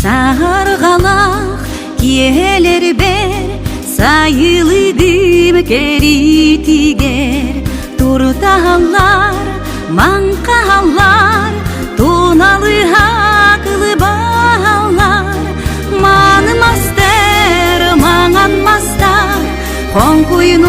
Сарғалақ келер бер, сайылы дым кері тигер. Турталар, маңқалар, тоналы ақылы балар. Манмастер, маңанмастар, қоң күйін